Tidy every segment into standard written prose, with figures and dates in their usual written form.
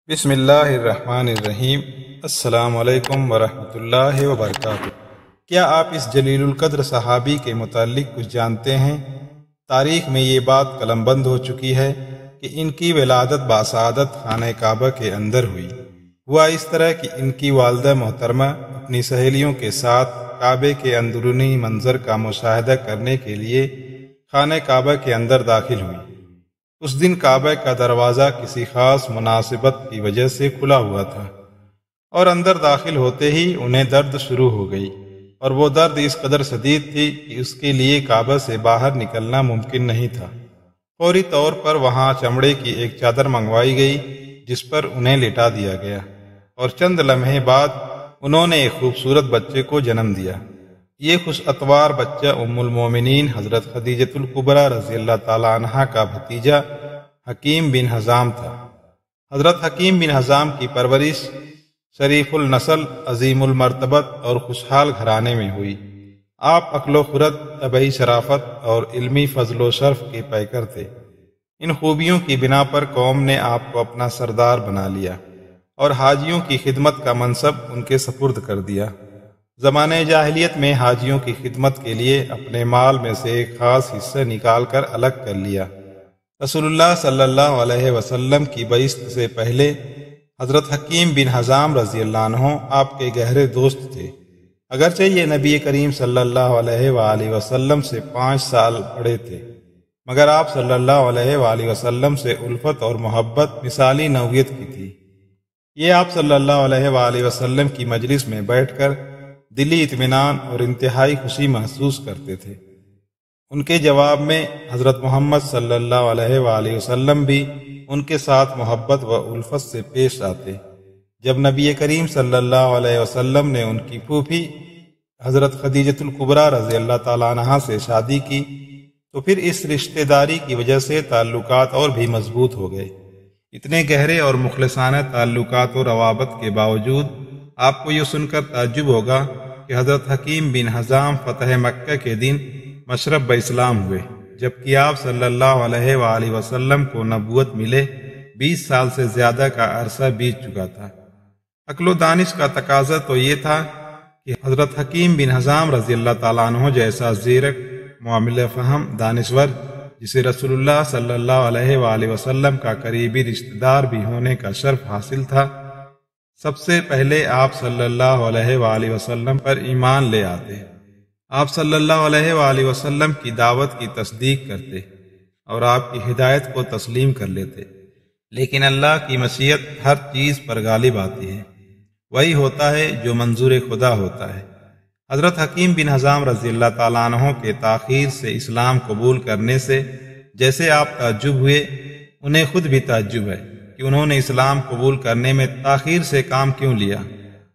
بسم اللہ الرحمن الرحیم۔ السلام علیکم ورحمۃ اللہ وبرکاتہ۔ کیا آپ اس جلیل القدر صحابی کے متعلق کچھ جانتے ہیں؟ تاریخ میں یہ بات قلم بند ہو چکی ہے کہ ان کی ولادت باسعادت خانہ کعبہ کے اندر ہوئی۔ ہوا اس طرح کہ ان کی والدہ محترمہ اپنی سہیلیوں کے ساتھ کعبے کے اندرونی منظر کا مشاہدہ کرنے کے لیے خانہ کعبہ کے اندر داخل ہوئی۔ اس دن کعبہ کا دروازہ کسی خاص مناسبت کی وجہ سے کھلا ہوا تھا اور اندر داخل ہوتے ہی انہیں درد شروع ہو گئی، اور وہ درد اس قدر شدید تھی کہ اس کے لیے کعبہ سے باہر نکلنا ممکن نہیں تھا۔ فوری طور پر وہاں چمڑے کی ایک چادر منگوائی گئی جس پر انہیں لٹا دیا گیا، اور چند لمحے بعد انہوں نے ایک خوبصورت بچے کو جنم دیا۔ یہ خوش اتوار بچہ ام المومنین حضرت خدیجۃ الکبریٰ رضی اللہ تعالیٰ عنہا کا بھتیجا حکیم بن حزام تھا۔ حضرت حکیم بن حزام کی پرورش شریف النسل، عظیم المرتبت اور خوشحال گھرانے میں ہوئی۔ آپ عقل و خرد، طبعی شرافت اور علمی فضل و شرف کے پیکر تھے۔ ان خوبیوں کی بنا پر قوم نے آپ کو اپنا سردار بنا لیا اور حاجیوں کی خدمت کا منصب ان کے سپرد کر دیا۔ زمانہ جاہلیت میں حاجیوں کی خدمت کے لیے اپنے مال میں سے ایک خاص حصہ نکال کر الگ کر لیا۔ رسول اللہ صلی اللہ علیہ وسلم کی بعثت سے پہلے حضرت حکیم بن حزام رضی اللہ عنہ آپ کے گہرے دوست تھے، اگرچہ یہ نبی کریم صلی اللہ علیہ وآلہ وسلم سے 5 سال بڑے تھے، مگر آپ صلی اللہ علیہ وآلہ وسلم سے الفت اور محبت مثالی نوعیت کی تھی۔ یہ آپ صلی اللہ علیہ وآلہ وسلم کی مجلس میں بیٹھ کر دلی اطمینان اور انتہائی خوشی محسوس کرتے تھے۔ ان کے جواب میں حضرت محمد صلی اللہ علیہ وآلہ وسلم بھی ان کے ساتھ محبت و الفت سے پیش آتے۔ جب نبی کریم صلی اللہ علیہ وسلم نے ان کی پھوپھی حضرت خدیجۃ الکبریٰ رضی اللہ تعالیٰ عنہا سے شادی کی تو پھر اس رشتہ داری کی وجہ سے تعلقات اور بھی مضبوط ہو گئے۔ اتنے گہرے اور مخلصانہ تعلقات و روابط کے باوجود آپ کو یہ سن کر تعجب ہوگا کہ حضرت حکیم بن حزام فتح مکہ کے دن مشرب اسلام ہوئے، جبکہ آپ صلی اللہ علیہ وآلہ وسلم کو نبوت ملے 20 سال سے زیادہ کا عرصہ بیت چکا تھا۔ عقل و دانش کا تقاضا تو یہ تھا کہ حضرت حکیم بن حزام رضی اللہ تعالیٰ عنہ جیسا زیرک، معاملہ فہم، دانشور، جسے رسول اللہ صلی اللہ علیہ وآلہ وسلم کا قریبی رشتہ دار بھی ہونے کا شرف حاصل تھا، سب سے پہلے آپ صلی اللہ علیہ وآلہ وسلم پر ایمان لے آتے، آپ صلی اللہ علیہ وآلہ وسلم کی دعوت کی تصدیق کرتے اور آپ کی ہدایت کو تسلیم کر لیتے۔ لیکن اللہ کی مشیت ہر چیز پر غالب آتی ہے، وہی ہوتا ہے جو منظور خدا ہوتا ہے۔ حضرت حکیم بن حزام رضی اللہ تعالیٰ عنہ کے تاخیر سے اسلام قبول کرنے سے جیسے آپ تعجب ہوئے، انہیں خود بھی تعجب ہے کہ انہوں نے اسلام قبول کرنے میں تاخیر سے کام کیوں لیا،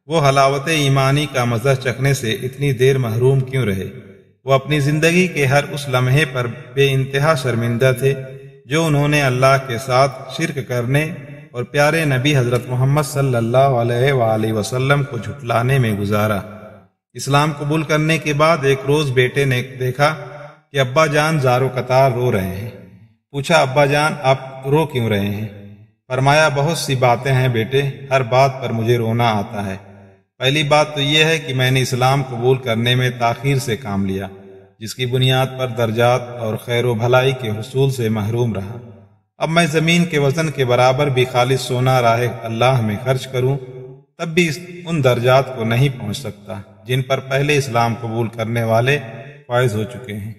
وہ حلاوت ایمانی کا مزہ چکھنے سے اتنی دیر محروم کیوں رہے۔ وہ اپنی زندگی کے ہر اس لمحے پر بے انتہا شرمندہ تھے جو انہوں نے اللہ کے ساتھ شرک کرنے اور پیارے نبی حضرت محمد صلی اللہ علیہ وآلہ وسلم کو جھٹلانے میں گزارا۔ اسلام قبول کرنے کے بعد ایک روز بیٹے نے دیکھا کہ ابا جان زارو قطار رو رہے ہیں۔ پوچھا، ابا جان آپ رو کیوں رہے ہیں؟ فرمایا، بہت سی باتیں ہیں بیٹے، ہر بات پر مجھے رونا آتا ہے۔ پہلی بات تو یہ ہے کہ میں نے اسلام قبول کرنے میں تاخیر سے کام لیا، جس کی بنیاد پر درجات اور خیر و بھلائی کے حصول سے محروم رہا۔ اب میں زمین کے وزن کے برابر بھی خالص سونا راہ اللہ میں خرچ کروں تب بھی ان درجات کو نہیں پہنچ سکتا جن پر پہلے اسلام قبول کرنے والے فائز ہو چکے ہیں۔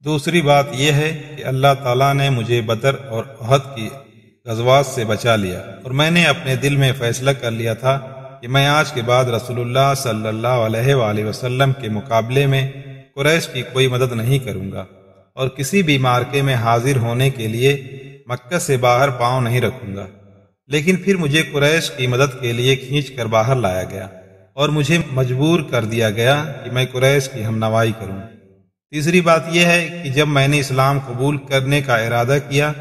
دوسری بات یہ ہے کہ اللہ تعالیٰ نے مجھے بدر اور احد کی غزوات سے بچا لیا، اور میں نے اپنے دل میں فیصلہ کر لیا تھا کہ میں آج کے بعد رسول اللہ صلی اللہ علیہ وآلہ وسلم کے مقابلے میں قریش کی کوئی مدد نہیں کروں گا، اور کسی بھی مارکے میں حاضر ہونے کے لیے مکہ سے باہر پاؤں نہیں رکھوں گا۔ لیکن پھر مجھے قریش کی مدد کے لیے کھینچ کر باہر لایا گیا اور مجھے مجبور کر دیا گیا کہ میں قریش کی ہمنوائی کروں۔ تیسری بات یہ ہے کہ جب میں نے اسلام قبول کرنے کا ارادہ کیا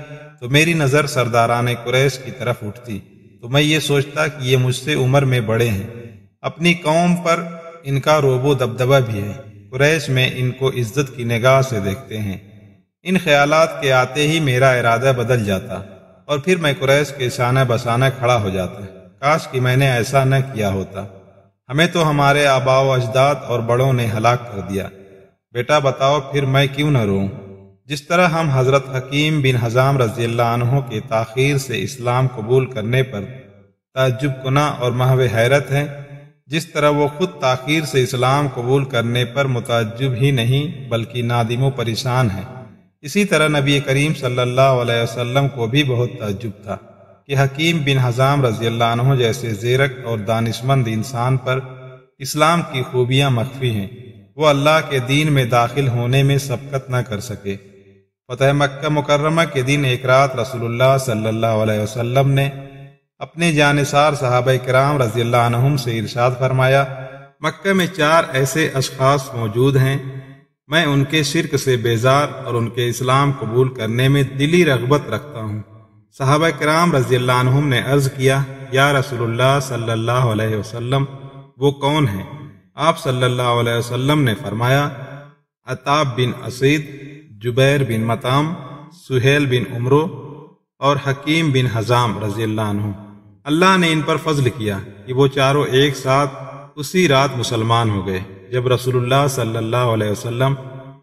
تو میری نظر سرداران قریش کی طرف اٹھتی تو میں یہ سوچتا کہ یہ مجھ سے عمر میں بڑے ہیں، اپنی قوم پر ان کا روب و دبدبہ بھی ہے، قریش میں ان کو عزت کی نگاہ سے دیکھتے ہیں۔ ان خیالات کے آتے ہی میرا ارادہ بدل جاتا اور پھر میں قریش کے شانہ بشانہ کھڑا ہو جاتا۔ کاش کہ میں نے ایسا نہ کیا ہوتا، ہمیں تو ہمارے آباء و اجداد اور بڑوں نے ہلاک کر دیا۔ بیٹا بتاؤ پھر میں کیوں نہ روؤں؟ جس طرح ہم حضرت حکیم بن حزام رضی اللہ عنہ کے تاخیر سے اسلام قبول کرنے پر تعجب کنہ اور محو حیرت ہیں، جس طرح وہ خود تاخیر سے اسلام قبول کرنے پر متعجب ہی نہیں بلکہ نادم و پریشان ہیں، اسی طرح نبی کریم صلی اللہ علیہ وسلم کو بھی بہت تعجب تھا کہ حکیم بن حزام رضی اللہ عنہ جیسے زیرک اور دانشمند انسان پر اسلام کی خوبیاں مخفی ہیں، وہ اللہ کے دین میں داخل ہونے میں سبقت نہ کر سکے۔ فتح مکہ مکرمہ کے دن ایک رات رسول اللہ صلی اللہ علیہ وسلم نے اپنے جانثار صحابہ کرام رضی اللہ عنہم سے ارشاد فرمایا، مکہ میں 4 ایسے اشخاص موجود ہیں، میں ان کے شرک سے بیزار اور ان کے اسلام قبول کرنے میں دلی رغبت رکھتا ہوں۔ صحابہ کرام رضی اللہ عنہم نے عرض کیا، یا رسول اللہ صلی اللہ علیہ وسلم وہ کون ہیں؟ آپ صلی اللہ علیہ وسلم نے فرمایا، عتاب بن اسید، جبیر بن مطعم، سہیل بن عمرو اور حکیم بن حزام رضی اللہ عنہ۔ اللہ نے ان پر فضل کیا کہ وہ چاروں ایک ساتھ اسی رات مسلمان ہو گئے جب رسول اللہ صلی اللہ علیہ وسلم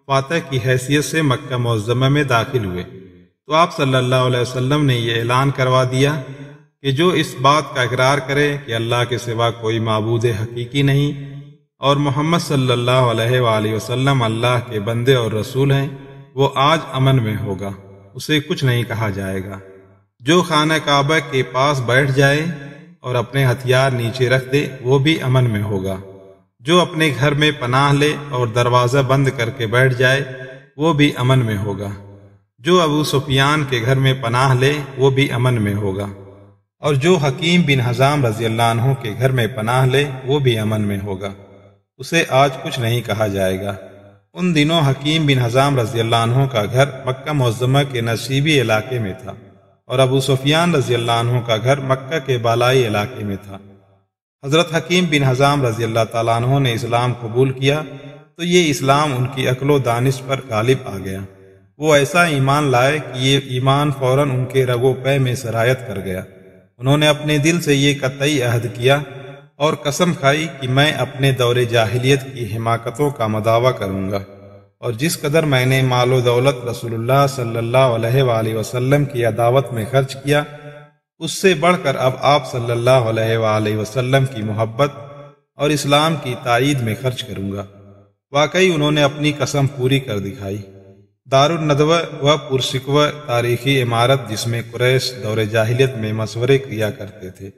فاتح کی حیثیت سے مکہ معظمہ میں داخل ہوئے تو آپ صلی اللہ علیہ وسلم نے یہ اعلان کروا دیا کہ جو اس بات کا اقرار کرے کہ اللہ کے سوا کوئی معبود حقیقی نہیں اور محمد صلی اللہ علیہ وآلہ وسلم اللہ کے بندے اور رسول ہیں، وہ آج امن میں ہوگا، اسے کچھ نہیں کہا جائے گا۔ جو خانہ کعبہ کے پاس بیٹھ جائے اور اپنے ہتھیار نیچے رکھ دے وہ بھی امن میں ہوگا۔ جو اپنے گھر میں پناہ لے اور دروازہ بند کر کے بیٹھ جائے وہ بھی امن میں ہوگا۔ جو ابو سفیان کے گھر میں پناہ لے وہ بھی امن میں ہوگا، اور جو حکیم بن حزام رضی اللہ عنہ کے گھر میں پناہ لے وہ بھی امن میں ہوگا، اسے آج کچھ نہیں کہا جائے گا۔ ان دنوں حکیم بن حزام رضی اللہ عنہ کا گھر مکہ معظمہ کے نصیبی علاقے میں تھا اور ابو سفیان رضی اللہ عنہ کا گھر مکہ کے بالائی علاقے میں تھا۔ حضرت حکیم بن حزام رضی اللہ تعالیٰ عنہ نے اسلام قبول کیا تو یہ اسلام ان کی عقل و دانش پر غالب آ گیا، وہ ایسا ایمان لائے کہ یہ ایمان فوراً ان کے رگ و پے میں سرایت کر گیا۔ انہوں نے اپنے دل سے یہ قطعی عہد کیا اور قسم کھائی کہ میں اپنے دور جاہلیت کی حماقتوں کا مداوع کروں گا، اور جس قدر میں نے مال و دولت رسول اللہ صلی اللہ علیہ وآلہ وسلم کی عداوت میں خرچ کیا، اس سے بڑھ کر اب آپ صلی اللہ علیہ وآلہ وسلم کی محبت اور اسلام کی تائید میں خرچ کروں گا۔ واقعی انہوں نے اپنی قسم پوری کر دکھائی۔ دار الندوہ و پرشکوہ تاریخی عمارت جس میں قریش دور جاہلیت میں مشورے کیا کرتے تھے،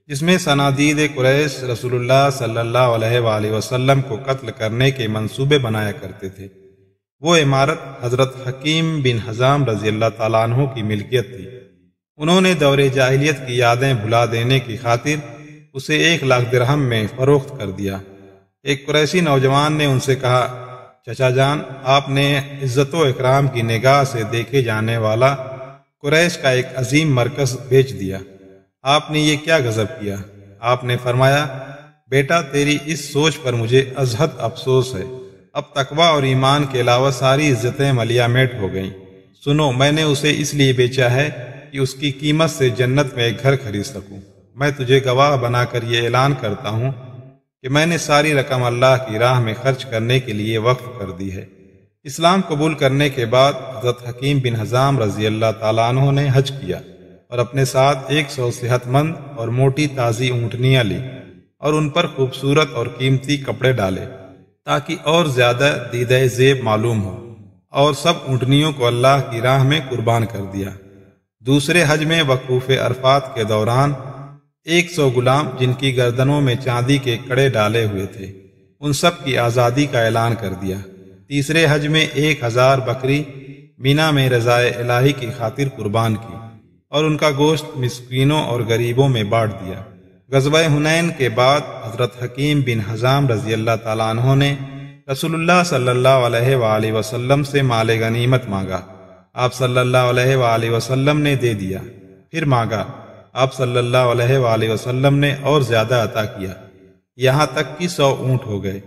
جس میں صنادید قریش رسول اللہ صلی اللہ علیہ وآلہ وسلم کو قتل کرنے کے منصوبے بنایا کرتے تھے، وہ عمارت حضرت حکیم بن حزام رضی اللہ تعالیٰ عنہ کی ملکیت تھی۔ انہوں نے دور جاہلیت کی یادیں بھلا دینے کی خاطر اسے 1,00,000 درہم میں فروخت کر دیا۔ ایک قریشی نوجوان نے ان سے کہا، چچا جان، آپ نے عزت و اکرام کی نگاہ سے دیکھے جانے والا قریش کا ایک عظیم مرکز بیچ دیا، آپ نے یہ کیا غضب کیا؟ آپ نے فرمایا، بیٹا تیری اس سوچ پر مجھے ازحد افسوس ہے، اب تقوی اور ایمان کے علاوہ ساری عزتیں ملیا میٹ ہو گئیں۔ سنو، میں نے اسے اس لیے بیچا ہے کہ اس کی قیمت سے جنت میں ایک گھر خرید سکوں۔ میں تجھے گواہ بنا کر یہ اعلان کرتا ہوں کہ میں نے ساری رقم اللہ کی راہ میں خرچ کرنے کے لیے وقف کر دی ہے۔ اسلام قبول کرنے کے بعد حضرت حکیم بن حزام رضی اللہ تعالیٰ عنہ نے حج کیا اور اپنے ساتھ 100 صحت مند اور موٹی تازی اونٹنیاں لی اور ان پر خوبصورت اور قیمتی کپڑے ڈالے تاکہ اور زیادہ دیدہ زیب معلوم ہو، اور سب اونٹنیوں کو اللہ کی راہ میں قربان کر دیا۔ دوسرے حج میں وقوف عرفات کے دوران 100 غلام جن کی گردنوں میں چاندی کے کڑے ڈالے ہوئے تھے، ان سب کی آزادی کا اعلان کر دیا۔ تیسرے حج میں 1000 بکری مینا میں رضائے الہی کی خاطر قربان کی اور ان کا گوشت مسکینوں اور غریبوں میں بانٹ دیا۔ غزوہ حنین کے بعد حضرت حکیم بن حزام رضی اللہ تعالیٰ عنہ نے رسول اللہ صلی اللہ علیہ وآلہ وسلم سے مال غنیمت مانگا، آپ صلی اللہ علیہ وآلہ وسلم نے دے دیا، پھر مانگا، آپ صلی اللہ علیہ وآلہ وسلم نے اور زیادہ عطا کیا، یہاں تک کہ 100 اونٹ ہو گئے۔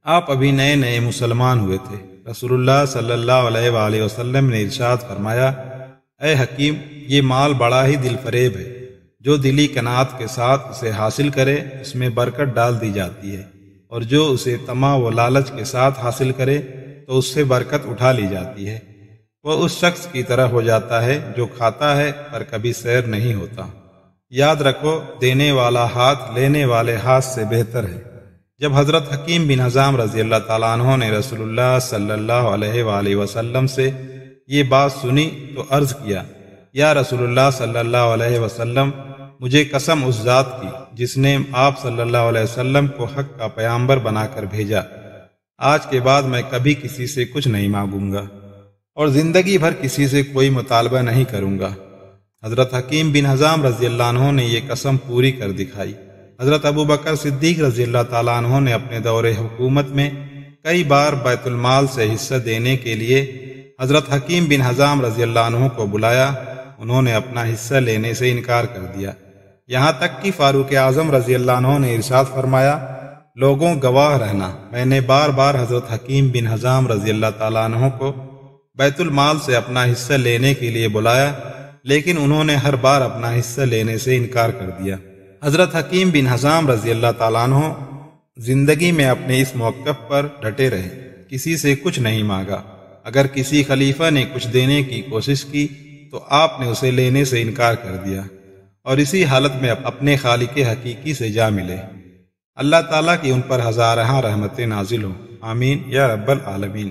آپ ابھی نئے نئے مسلمان ہوئے تھے۔ رسول اللہ صلی اللہ علیہ وآلہ وسلم نے ارشاد فرمایا، اے حکیم، یہ مال بڑا ہی دل فریب ہے، جو دلی قناعت کے ساتھ اسے حاصل کرے اس میں برکت ڈال دی جاتی ہے، اور جو اسے طمع و لالچ کے ساتھ حاصل کرے تو اس سے برکت اٹھا لی جاتی ہے۔ وہ اس شخص کی طرح ہو جاتا ہے جو کھاتا ہے پر کبھی سیر نہیں ہوتا۔ یاد رکھو، دینے والا ہاتھ لینے والے ہاتھ سے بہتر ہے۔ جب حضرت حکیم بن حزام رضی اللہ تعالیٰ عنہ نے رسول اللہ صلی اللہ علیہ وآلہ وسلم سے یہ بات سنی تو عرض کیا، یا رسول اللہ صلی اللہ علیہ وسلم، مجھے قسم اس ذات کی جس نے آپ صلی اللہ علیہ وسلم کو حق کا پیغمبر بنا کر بھیجا، آج کے بعد میں کبھی کسی سے کچھ نہیں مانگوں گا اور زندگی بھر کسی سے کوئی مطالبہ نہیں کروں گا۔ حضرت حکیم بن حزام رضی اللہ عنہ نے یہ قسم پوری کر دکھائی۔ حضرت ابو بکر صدیق رضی اللہ تعالیٰ عنہ نے اپنے دور حکومت میں کئی بار بیت المال سے حصہ دینے کے لیے حضرت حکیم بن حزام رضی اللہ عنہ کو بلایا، انہوں نے اپنا حصہ لینے سے انکار کر دیا، یہاں تک کہ فاروق اعظم رضی اللہ عنہ نے ارشاد فرمایا، لوگوں گواہ رہنا، میں نے بار بار حضرت حکیم بن حزام رضی اللہ تعالیٰ عنہ کو بیت المال سے اپنا حصہ لینے کے لیے بلایا، لیکن انہوں نے ہر بار اپنا حصہ لینے سے انکار کر دیا۔ حضرت حکیم بن حزام رضی اللہ تعالیٰ عنہ زندگی میں اپنے اس موقف پر ڈٹے رہے، کسی سے کچھ نہیں مانگا۔ اگر کسی خلیفہ نے کچھ دینے کی کوشش کی تو آپ نے اسے لینے سے انکار کر دیا، اور اسی حالت میں اپنے خالق حقیقی سے جا ملے۔ اللہ تعالیٰ کی ان پر ہزارہا رحمتیں نازل ہوں، آمین یا رب العالمین۔